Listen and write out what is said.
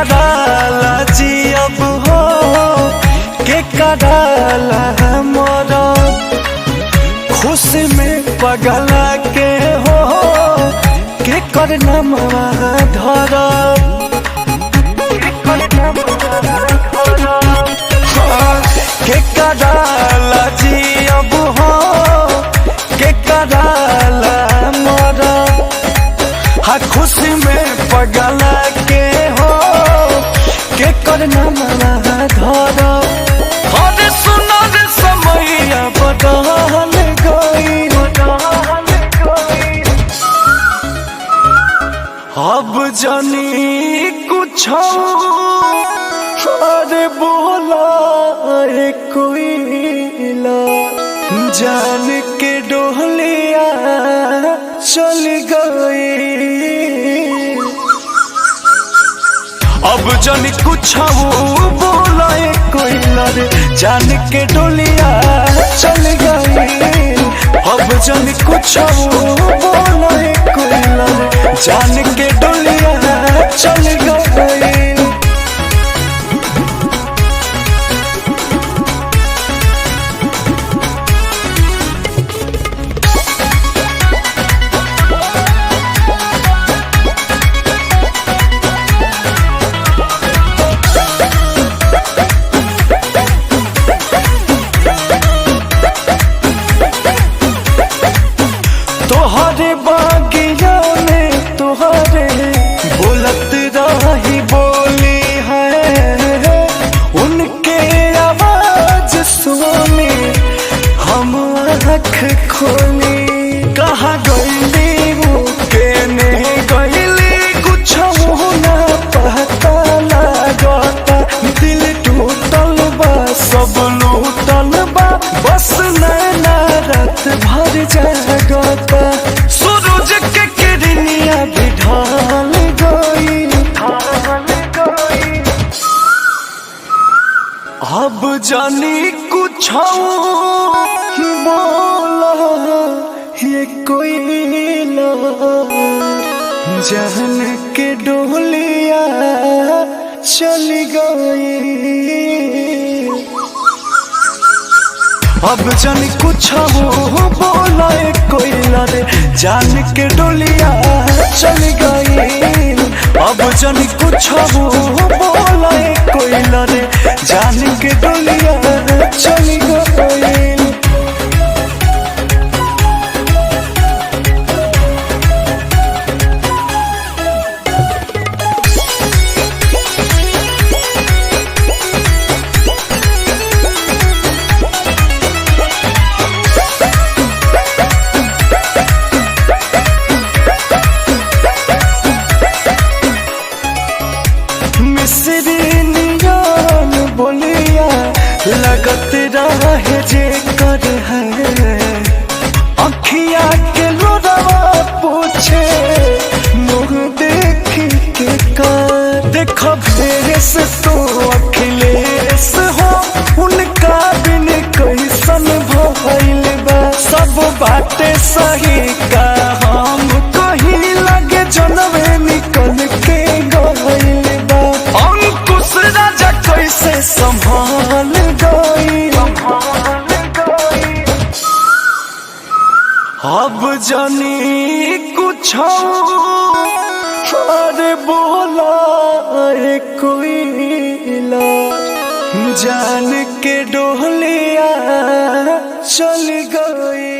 कराला जी अब हो के कराला मोरा खुशी में पगला के हो के करना धरा के कराला जी अब हो के कराला मोरा हाँ खुशी में पगला के हो के करना धरा अरे सुनो रे समैया बदल गई अब जानी कुछ अरे बोला रे कोई जान के डोलिया चल गई अब जानी कुछ बोला कोई रे जान के डोलिया चल गई अब जानी कुछ बोला कोई रे जान के डोलिया चल गई तोहरे बागिया में तोहरे बोलत रही बोली है उनके आवाज सुनी हम आँख खोली कहाँ गईली वो केने गईली कुछ ना पता लागता दिल टूटल बा सब लूटल बा बस नैना रात भर जागता सूरज के किरनिया भी ढल गई अब जानी कुछ बोला ये कोई जान के डोलिया चल गई अब जानी कुछ बोला कोई रे जान के डोलिया चल गई अब जानी कुछ बोला कोई रे जान के डोलिया चल गई बोलिया लगत रहे जे कर है अखिया के लोरवा पूछे मुँह देखी के कर देखो भेस तो अखिलेश हो उनका बिन कैसन भइल बा सब बातें सही का हम कहीं लगे जनवे निकल के गइल बा अंकुश राजा कैसे संभाल गई अब जानी कुछ अरे बोला कोई जान के डोलिया चल गई।